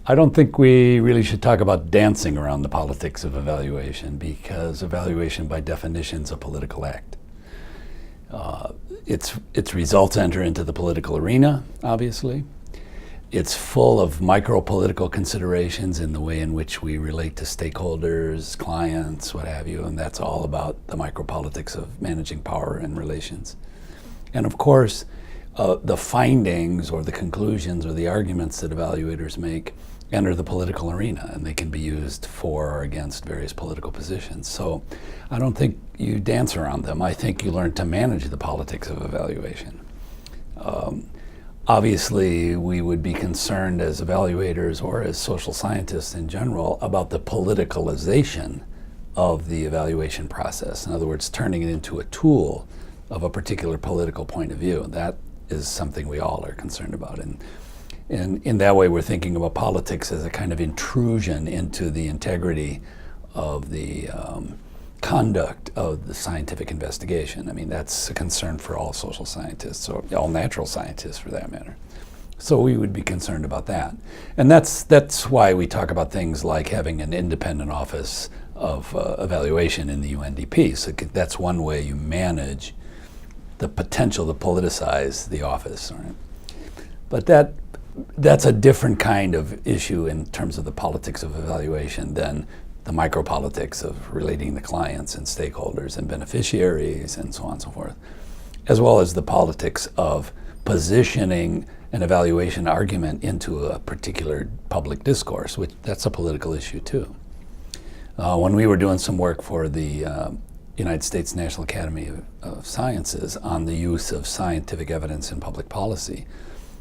I don't think we really should talk about dancing around the politics of evaluation, because evaluation by definition is a political act. Its results enter into the political arena, obviously. It's full of micro-political considerations in the way in which we relate to stakeholders, clients, what have you, and that's all about the micropolitics of managing power and relations. And of course, the findings or the conclusions or the arguments that evaluators make enter the political arena, and they can be used for or against various political positions. So I don't think you dance around them. I think you learn to manage the politics of evaluation. Obviously, we would be concerned as evaluators or as social scientists in general about the politicalization of the evaluation process. In other words, turning it into a tool of a particular political point of view. That is something we all are concerned about. And in that way, we're thinking about politics as a kind of intrusion into the integrity of the conduct of the scientific investigation. I mean, that's a concern for all social scientists, or all natural scientists for that matter. So we would be concerned about that. And that's why we talk about things like having an independent office of evaluation in the UNDP. So that's one way you manage the potential to politicize the office. Right? But that's a different kind of issue in terms of the politics of evaluation than the micropolitics of relating to clients and stakeholders and beneficiaries and so on and so forth, as well as the politics of positioning an evaluation argument into a particular public discourse, which that's a political issue too. When we were doing some work for the United States National Academy of Sciences on the use of scientific evidence in public policy,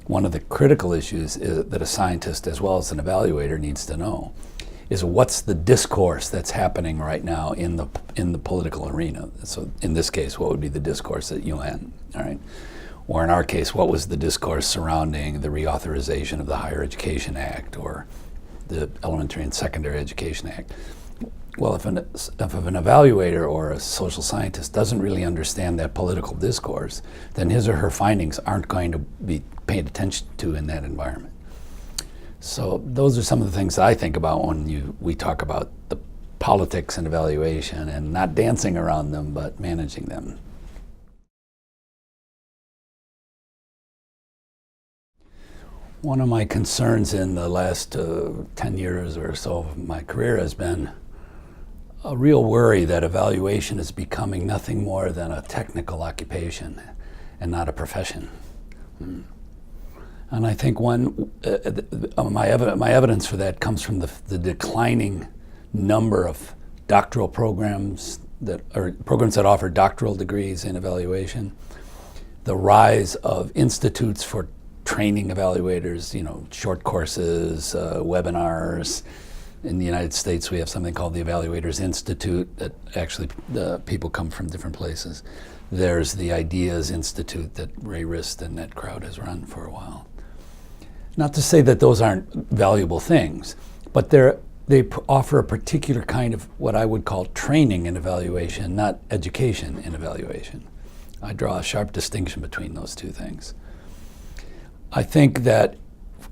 one of the critical issues that a scientist as well as an evaluator needs to know is what's the discourse that's happening right now in the political arena. So in this case, what would be the discourse at UN, all right? Or in our case, what was the discourse surrounding the reauthorization of the Higher Education Act or the Elementary and Secondary Education Act? Well, if an evaluator or a social scientist doesn't really understand that political discourse, then his or her findings aren't going to be paid attention to in that environment. So those are some of the things that I think about when we talk about the politics and evaluation, and not dancing around them, but managing them. One of my concerns in the last 10 years or so of my career has been a real worry that evaluation is becoming nothing more than a technical occupation and not a profession. And I think my evidence for that comes from the declining number of doctoral programs that offer doctoral degrees in evaluation, the rise of institutes for training evaluators, short courses, webinars. In the United States, we have something called the Evaluators Institute that actually people come from different places. There's the Ideas Institute that Ray Rist and that crowd has run for a while. Not to say that those aren't valuable things, but they offer a particular kind of what I would call training in evaluation, not education in evaluation. I draw a sharp distinction between those two things. I think that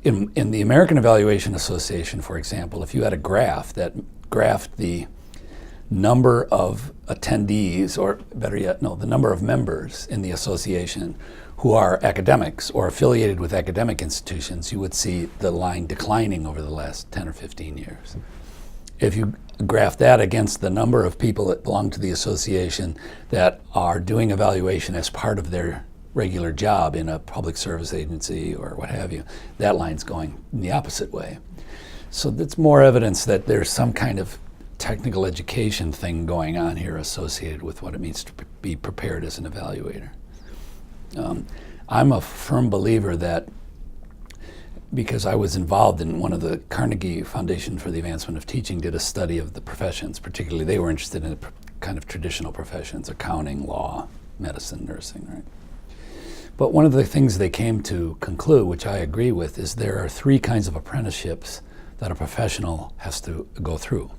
in the American Evaluation Association, for example, if you had a graph that graphed the number of attendees, or better yet, the number of members in the association who are academics or affiliated with academic institutions, you would see the line declining over the last 10 or 15 years. If you graph that against the number of people that belong to the association that are doing evaluation as part of their regular job in a public service agency or what have you, that line's going in the opposite way. So that's more evidence that there's some kind of technical education thing going on here associated with what it means to be prepared as an evaluator. I'm a firm believer that, because I was involved in one of the Carnegie Foundation for the Advancement of Teaching did a study of the professions, particularly they were interested in kind of traditional professions, accounting, law, medicine, nursing, right? But one of the things they came to conclude, which I agree with, is there are three kinds of apprenticeships that a professional has to go through.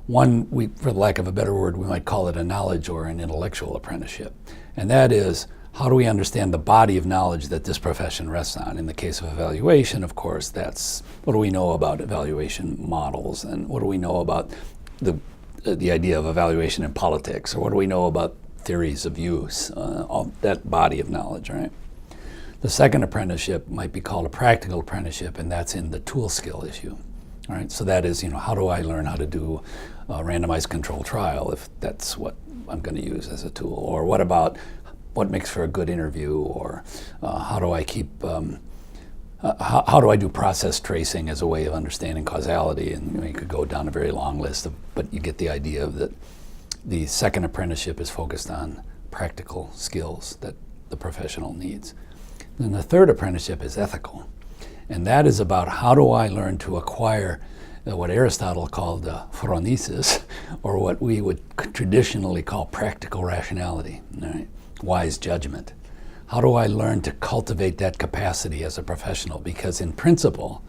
One, for lack of a better word, we might call it a knowledge or an intellectual apprenticeship. And that is, how do we understand the body of knowledge that this profession rests on? In the case of evaluation, of course, that's what do we know about evaluation models, and what do we know about the idea of evaluation in politics, or what do we know about theories of use, all that body of knowledge, right? The second apprenticeship might be called a practical apprenticeship, and that's in the tool skill issue. All right, so that is, how do I learn how to do a randomized control trial if that's what I'm going to use as a tool? Or what about what makes for a good interview? Or how do I keep, how do I do process tracing as a way of understanding causality? And you could go down a very long list, but you get the idea of that the second apprenticeship is focused on practical skills that the professional needs. Then the third apprenticeship is ethical. And that is about how do I learn to acquire what Aristotle called phronesis, or what we would traditionally call practical rationality, right? Wise judgment. How do I learn to cultivate that capacity as a professional? Because in principle,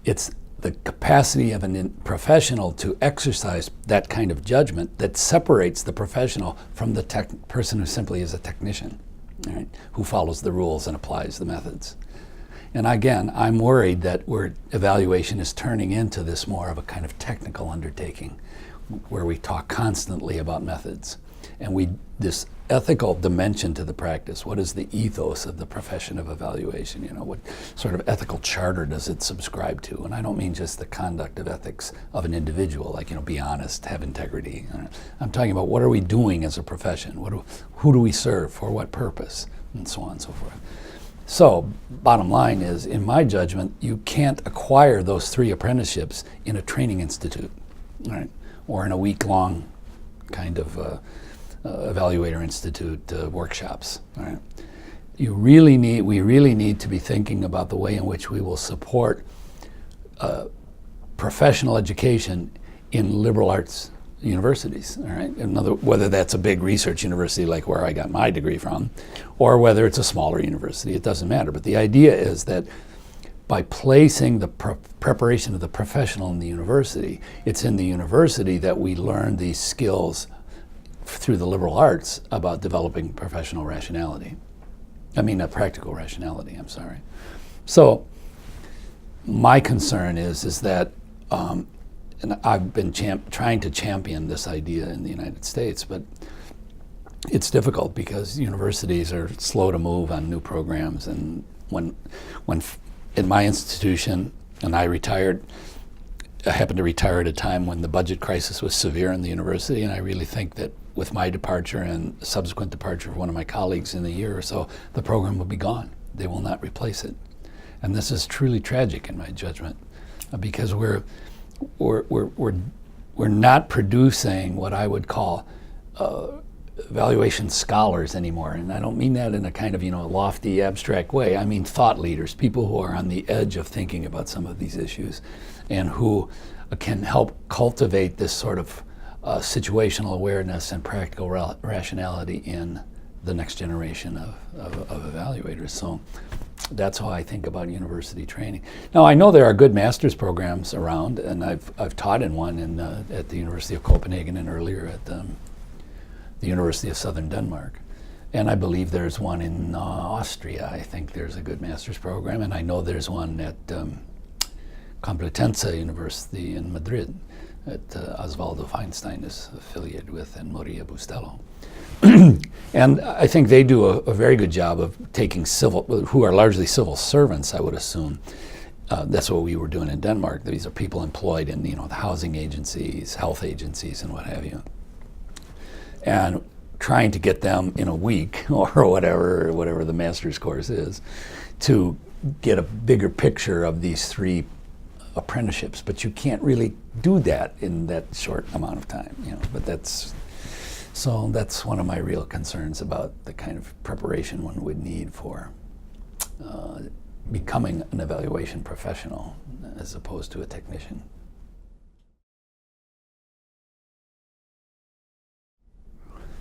it's the capacity of a professional to exercise that kind of judgment that separates the professional from the person who simply is a technician, right? Who follows the rules and applies the methods. And again, I'm worried that evaluation is turning into this more of a kind of technical undertaking where we talk constantly about methods. And this ethical dimension to the practice, what is the ethos of the profession of evaluation? What sort of ethical charter does it subscribe to? And I don't mean just the conduct of ethics of an individual, like, be honest, have integrity. I'm talking about what are we doing as a profession? Who do we serve? For what purpose? And so on and so forth. So, bottom line is, in my judgment, you can't acquire those three apprenticeships in a training institute, right? Or in a week-long kind of evaluator institute workshops, right? We really need to be thinking about the way in which we will support professional education in liberal arts universities, all right? Whether that's a big research university like where I got my degree from, or whether it's a smaller university, it doesn't matter. But the idea is that by placing the preparation of the professional in the university, it's in the university that we learn these skills through the liberal arts about developing professional rationality. Practical rationality, I'm sorry. So my concern is that and I've been trying to champion this idea in the United States, but it's difficult because universities are slow to move on new programs. And when in my institution, and I happened to retire at a time when the budget crisis was severe in the university, and I really think that with my departure and subsequent departure of one of my colleagues in a year or so, the program will be gone. They will not replace it. And this is truly tragic in my judgment, because we're not producing what I would call evaluation scholars anymore. And I don't mean that in a kind of lofty, abstract way. I mean thought leaders, people who are on the edge of thinking about some of these issues and who can help cultivate this sort of situational awareness and practical rationality in the next generation of evaluators. So that's how I think about university training. Now, I know there are good master's programs around, and I've taught in one at the University of Copenhagen and earlier at the University of Southern Denmark. And I believe there's one in Austria. I think there's a good master's program, and I know there's one at Complutense University in Madrid that Osvaldo Feinstein is affiliated with, and Moria Bustelo. And I think they do a very good job of taking who are largely civil servants, I would assume. That's what we were doing in Denmark. These are people employed in the housing agencies, health agencies, and what have you. And trying to get them in a week or whatever the master's course is, to get a bigger picture of these three apprenticeships. But you can't really do that in that short amount of time, But that's one of my real concerns about the kind of preparation one would need for becoming an evaluation professional as opposed to a technician.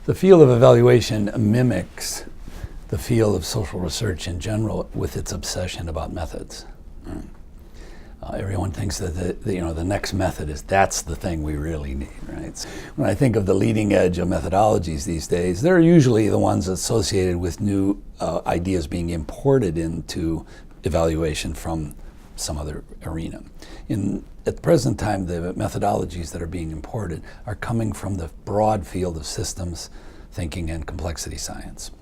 The field of evaluation mimics the field of social research in general with its obsession about methods. Everyone thinks that the next method that's the thing we really need, right? So when I think of the leading edge of methodologies these days, they're usually the ones associated with new ideas being imported into evaluation from some other arena. At the present time, the methodologies that are being imported are coming from the broad field of systems thinking and complexity science.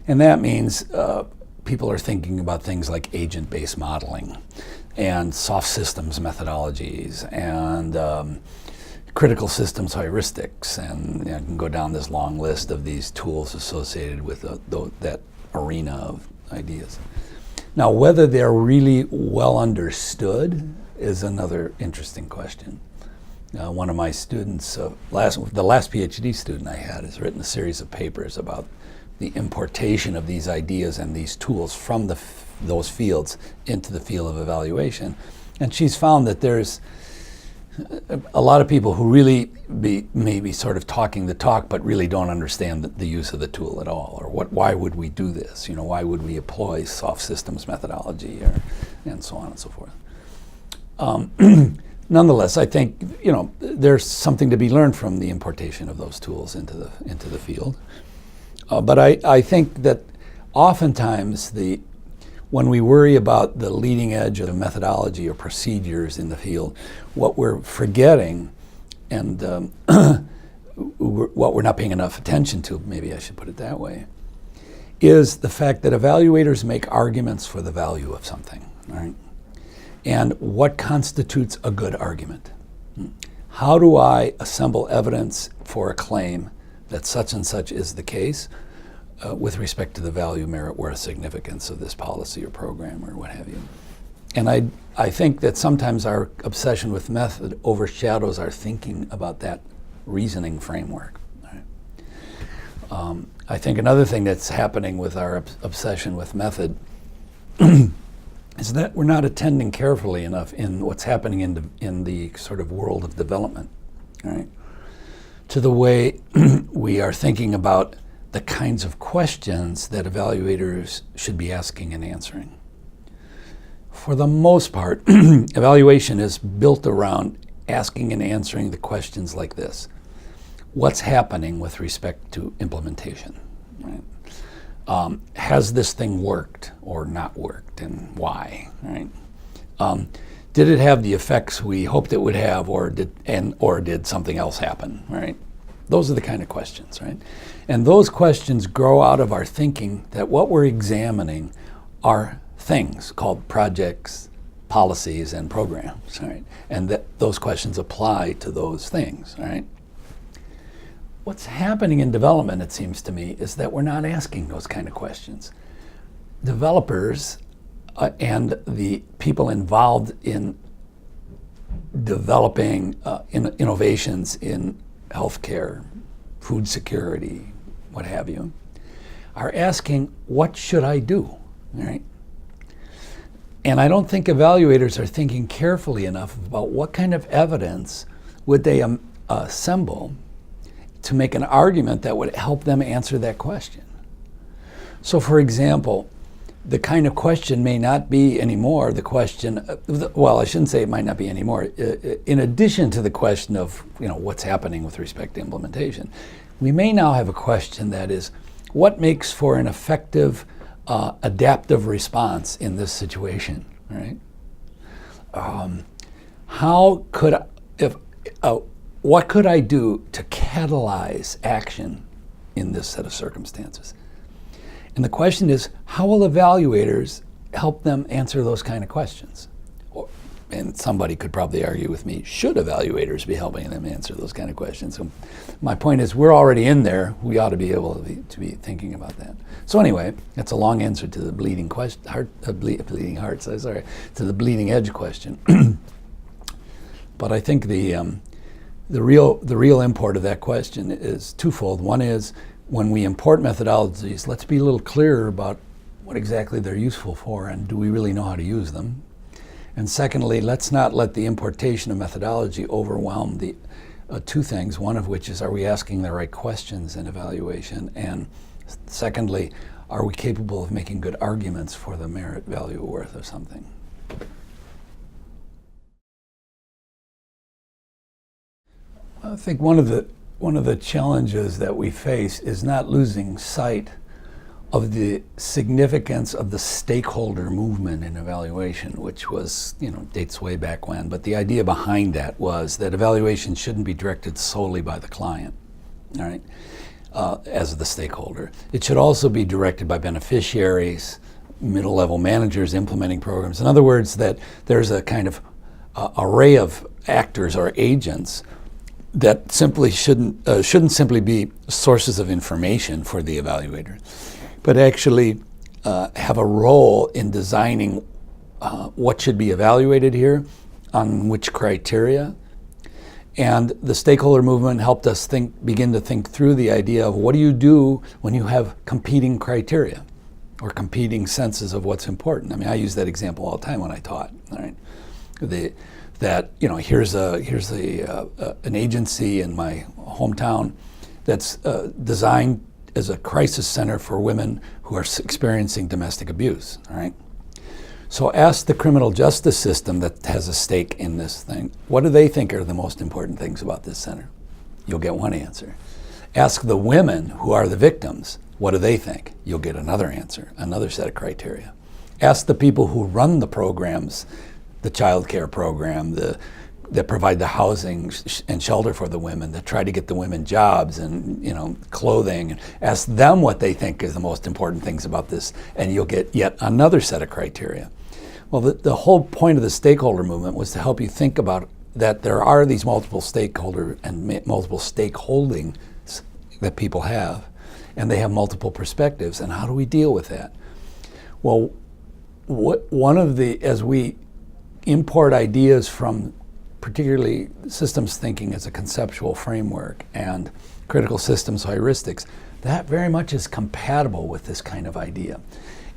And that means people are thinking about things like agent-based modeling and soft systems methodologies and critical systems heuristics, and I can go down this long list of these tools associated with that arena of ideas. Now, whether they're really well understood is another interesting question. One of my students, the last PhD student I had, has written a series of papers about the importation of these ideas and these tools from those fields into the field of evaluation. And she's found that there's a lot of people who really maybe sort of talking the talk, but really don't understand the use of the tool at all, or why would we do this? Why would we employ soft systems methodology, and so on and so forth. Nonetheless, I think there's something to be learned from the importation of those tools into the field. But I think that oftentimes when we worry about the leading edge of the methodology or procedures in the field, what we're forgetting and what we're not paying enough attention to, maybe I should put it that way, is the fact that evaluators make arguments for the value of something, right? And what constitutes a good argument? How do I assemble evidence for a claim that such and such is the case with respect to the value, merit, worth, significance of this policy or program or what have you? And I think that sometimes our obsession with method overshadows our thinking about that reasoning framework. Right? I think another thing that's happening with our obsession with method is that we're not attending carefully enough in what's happening in the sort of world of development, right? To the way we are thinking about the kinds of questions that evaluators should be asking and answering. For the most part, evaluation is built around asking and answering the questions like this. What's happening with respect to implementation? Right? Has this thing worked or not worked, and why? Right? Did it have the effects we hoped it would have, or did something else happen? Right? Those are the kind of questions, right? And those questions grow out of our thinking that what we're examining are things called projects, policies, and programs, right? And that those questions apply to those things, right? What's happening in development, it seems to me, is that we're not asking those kind of questions. Developers and the people involved in developing innovations in healthcare, food security, what have you, are asking, what should I do, right? And I don't think evaluators are thinking carefully enough about what kind of evidence would they assemble to make an argument that would help them answer that question. So for example, the kind of question may not be anymore the question, well, I shouldn't say it might not be anymore. In addition to the question of what's happening with respect to implementation, we may now have a question that is, what makes for an effective adaptive response in this situation, right? What could I do to catalyze action in this set of circumstances? And the question is, how will evaluators help them answer those kind of questions? And somebody could probably argue with me, should evaluators be helping them answer those kind of questions? So my point is, we're already in there. We ought to be able to be thinking about that. So anyway, that's a long answer to the bleeding edge question. But I think the real import of that question is twofold. One is, when we import methodologies, let's be a little clearer about what exactly they're useful for, and do we really know how to use them? And secondly, let's not let the importation of methodology overwhelm the two things, one of which is, are we asking the right questions in evaluation? And secondly, are we capable of making good arguments for the merit, value, or worth of something? I think one of the challenges that we face is not losing sight of the significance of the stakeholder movement in evaluation, which was, dates way back when. But the idea behind that was that evaluation shouldn't be directed solely by the client, all right, as the stakeholder. It should also be directed by beneficiaries, middle-level managers implementing programs. In other words, that there's a kind of array of actors or agents that simply shouldn't simply be sources of information for the evaluator, but actually have a role in designing what should be evaluated here, on which criteria. And the stakeholder movement helped us begin to think through the idea of what do you do when you have competing criteria or competing senses of what's important. I mean, I use that example all the time when I taught. All right, here's an agency in my hometown that's designed as a crisis center for women who are experiencing domestic abuse, all right? So ask the criminal justice system that has a stake in this thing, what do they think are the most important things about this center? You'll get one answer. Ask the women who are the victims, what do they think? You'll get another answer, another set of criteria. Ask the people who run the programs, the child care program, that provide the housing and shelter for the women, that try to get the women jobs and clothing. Ask them what they think is the most important things about this, and you'll get yet another set of criteria. Well, the whole point of the stakeholder movement was to help you think about that there are these multiple stakeholder and multiple stakeholdings that people have, and they have multiple perspectives, and how do we deal with that? Well, as we import ideas from particularly systems thinking as a conceptual framework and critical systems heuristics, that very much is compatible with this kind of idea.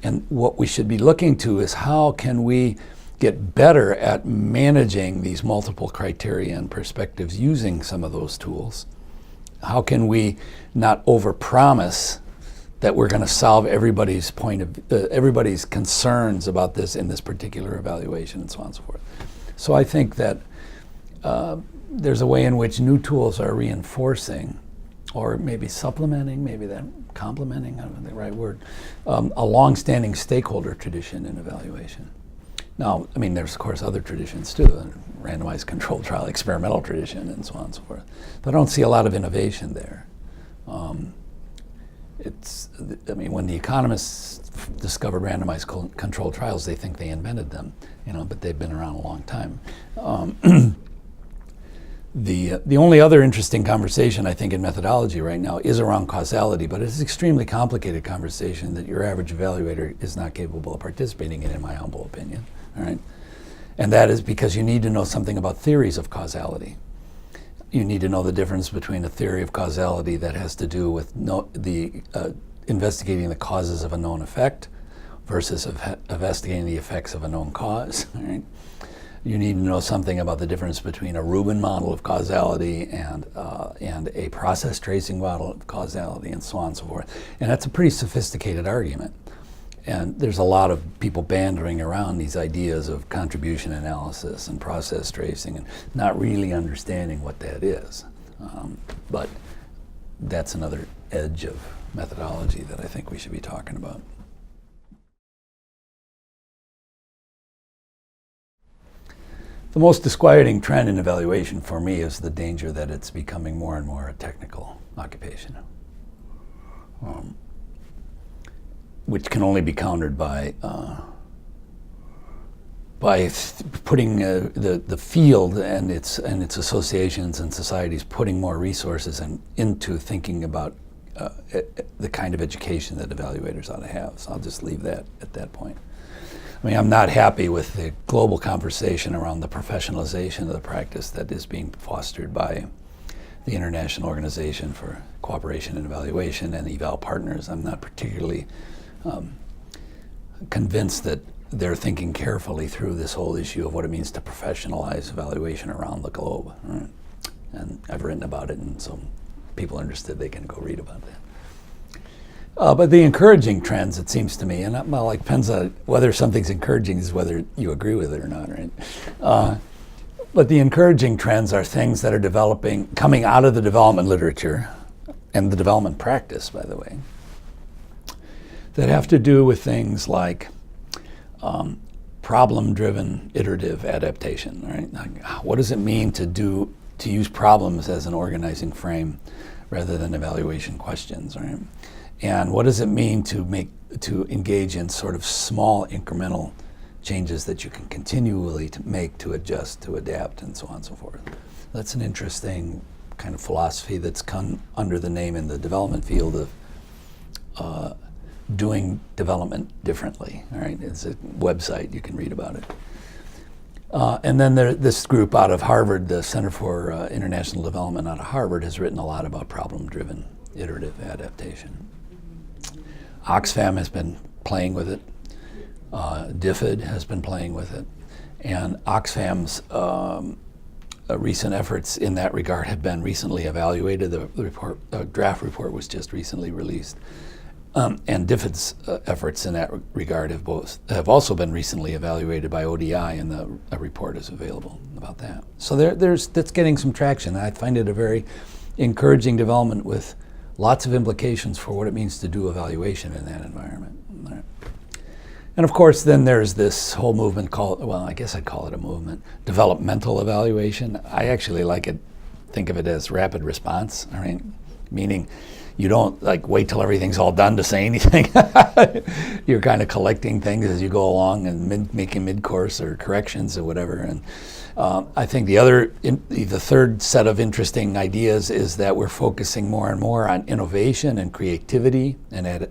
And what we should be looking to is how can we get better at managing these multiple criteria and perspectives using some of those tools? How can we not overpromise that we're going to solve everybody's everybody's concerns about this in this particular evaluation and so on and so forth? So I think that there's a way in which new tools are reinforcing, or maybe supplementing, maybe that complementing, I don't know the right word, a long-standing stakeholder tradition in evaluation. Now, I mean, there's of course other traditions too, randomized controlled trial, experimental tradition, and so on and so forth. But I don't see a lot of innovation there. When the economists discovered randomized controlled trials, they think they invented them, but they've been around a long time. The only other interesting conversation I think in methodology right now is around causality, but it's an extremely complicated conversation that your average evaluator is not capable of participating in my humble opinion. All right, and that is because you need to know something about theories of causality. You need to know the difference between a theory of causality that has to do with investigating the causes of a known effect versus investigating the effects of a known cause. All right? You need to know something about the difference between a Rubin model of causality and a process tracing model of causality, and so on and so forth. And that's a pretty sophisticated argument. And there's a lot of people bandering around these ideas of contribution analysis and process tracing and not really understanding what that is. But that's another edge of methodology that I think we should be talking about. The most disquieting trend in evaluation for me is the danger that it's becoming more and more a technical occupation, which can only be countered by putting the field and its associations and societies putting more resources into thinking about the kind of education that evaluators ought to have. So I'll just leave that at that point. I mean, I'm not happy with the global conversation around the professionalization of the practice that is being fostered by the International Organization for Cooperation and Evaluation and eval partners. I'm not particularly convinced that they're thinking carefully through this whole issue of what it means to professionalize evaluation around the globe. Right? And I've written about it, and so people interested, they can go read about that. But the encouraging trends, it seems to me, and it depends on whether something's encouraging is whether you agree with it or not, right? But the encouraging trends are things that are coming out of the development literature and the development practice, by the way, that have to do with things like problem-driven iterative adaptation. Right? Like, what does it mean to use problems as an organizing frame rather than evaluation questions? Right? And what does it mean to engage in sort of small incremental changes that you can continually make to adjust, to adapt, and so on and so forth? That's an interesting kind of philosophy that's come under the name in the development field of doing development differently. All right, it's a website, you can read about it. And then this group out of Harvard, the Center for International Development out of Harvard, has written a lot about problem-driven iterative adaptation. Oxfam has been playing with it. DFID has been playing with it. And Oxfam's recent efforts in that regard have been recently evaluated. The draft report was just recently released. And DFID's efforts in that regard have also been recently evaluated by ODI, and a report is available about that. So that's getting some traction. I find it a very encouraging development with lots of implications for what it means to do evaluation in that environment. Right. And of course, then there's this whole movement called, well, I guess I'd call it a movement, developmental evaluation. I actually think of it as rapid response, all right? Meaning you don't like wait till everything's all done to say anything. You're kind of collecting things as you go along and making mid-course or corrections or whatever. And I think the third set of interesting ideas is that we're focusing more and more on innovation and creativity and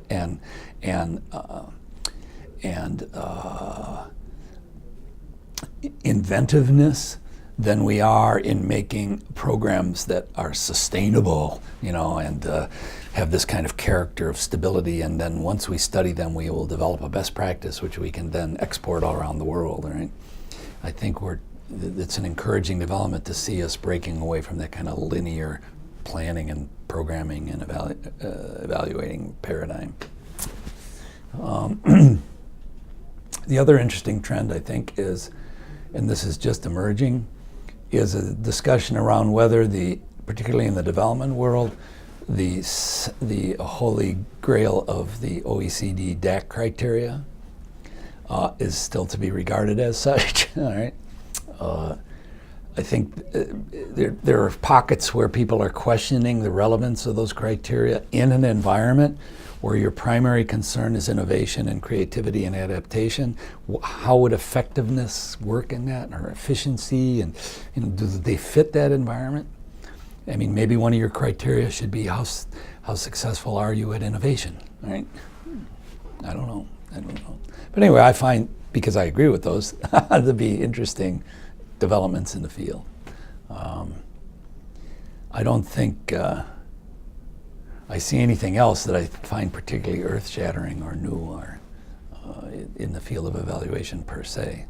inventiveness than we are in making programs that are sustainable, and have this kind of character of stability. And then once we study them, we will develop a best practice, which we can then export all around the world. Right? I think it's an encouraging development to see us breaking away from that kind of linear planning and programming and evaluating paradigm. The other interesting trend, I think, is, and this is just emerging, is a discussion around whether particularly in the development world, the holy grail of the OECD DAC criteria is still to be regarded as such. All right. I think there are pockets where people are questioning the relevance of those criteria in an environment where your primary concern is innovation and creativity and adaptation. How would effectiveness work in that, or efficiency, and do they fit that environment? I mean, maybe one of your criteria should be how successful are you at innovation, right? I don't know. But anyway, I find, because I agree with those, to be interesting developments in the field. I don't think I see anything else that I find particularly earth-shattering or new or in the field of evaluation per se.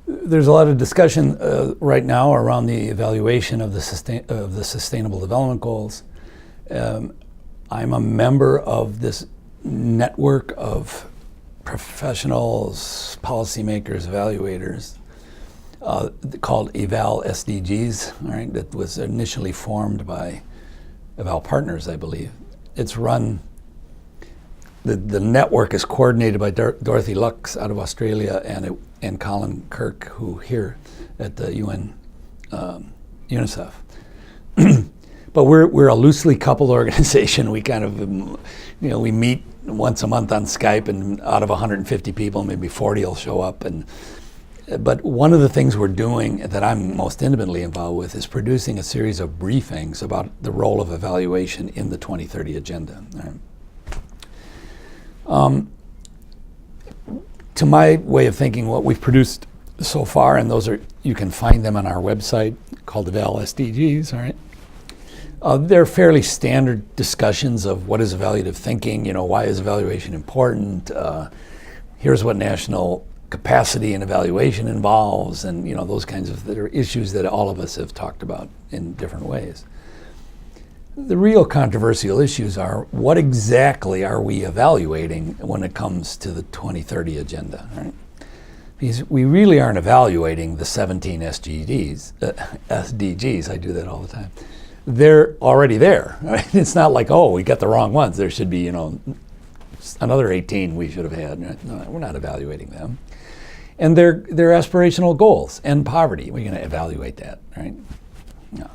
There's a lot of discussion right now around the evaluation of the Sustainable Development Goals. I'm a member of this network of professionals, policymakers, evaluators, called Eval SDGs, all right, that was initially formed by Eval Partners, I believe. It's run, the network is coordinated by Dorothy Lux out of Australia and Colin Kirk, who here at the UN, UNICEF. But we're a loosely coupled organization. We kind of, we meet once a month on Skype, and out of 150 people, maybe 40 will show up. But one of the things we're doing that I'm most intimately involved with is producing a series of briefings about the role of evaluation in the 2030 agenda. To my way of thinking, what we've produced so far, and you can find them on our website called Eval SDGs, all right? They're fairly standard discussions of what is evaluative thinking, why is evaluation important, here's what national capacity and evaluation involves, and those kinds of issues that all of us have talked about in different ways. The real controversial issues are what exactly are we evaluating when it comes to the 2030 agenda, right? Because we really aren't evaluating the 17 SDGs, I do that all the time. They're already there, right? It's not like, oh, we got the wrong ones. There should be, another 18 we should have had. No, we're not evaluating them. And they're aspirational goals, end poverty. We're going to evaluate that, right? No.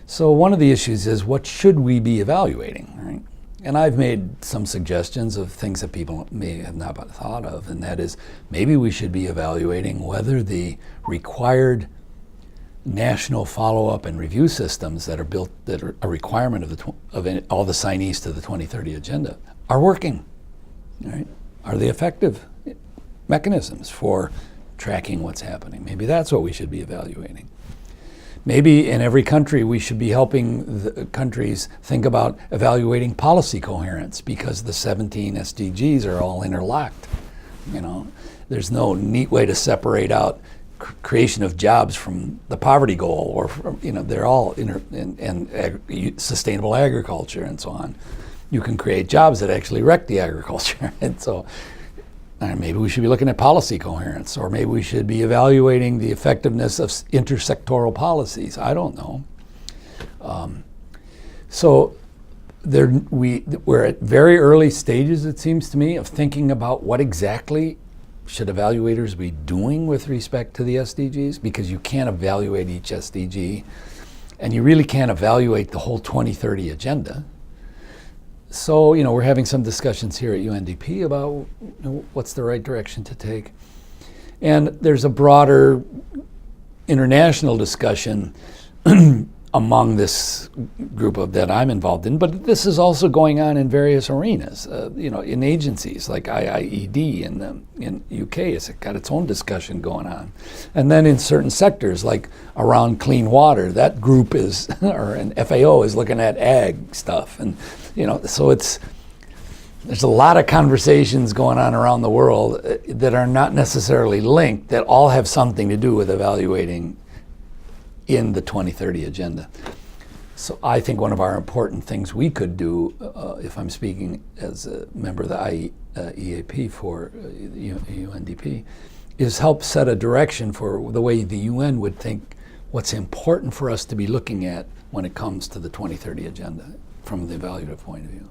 So one of the issues is what should we be evaluating, right? And I've made some suggestions of things that people may have not thought of, and that is maybe we should be evaluating whether the required national follow-up and review systems that are built, that are a requirement of all the signees to the 2030 agenda, are working, right? Are they effective mechanisms for tracking what's happening? Maybe that's what we should be evaluating. Maybe in every country we should be helping the countries think about evaluating policy coherence, because the 17 SDGs are all interlocked. There's no neat way to separate out creation of jobs from the poverty goal, or from, they're all sustainable agriculture and so on. You can create jobs that actually wreck the agriculture, and so maybe we should be looking at policy coherence, or maybe we should be evaluating the effectiveness of intersectoral policies. I don't know. So we're at very early stages, it seems to me, of thinking about what exactly should evaluators be doing with respect to the SDGs, because you can't evaluate each SDG, and you really can't evaluate the whole 2030 agenda. So, we're having some discussions here at UNDP about what's the right direction to take. And there's a broader international discussion among this group that I'm involved in, but this is also going on in various arenas. In agencies like IEAP in UK, it's got its own discussion going on. And then in certain sectors, like around clean water, that group is, or an FAO is looking at ag stuff. And so there's a lot of conversations going on around the world that are not necessarily linked, that all have something to do with evaluating in the 2030 agenda. So I think one of our important things we could do, if I'm speaking as a member of the IEAP for UNDP, is help set a direction for the way the UN would think what's important for us to be looking at when it comes to the 2030 agenda from the evaluative point of view.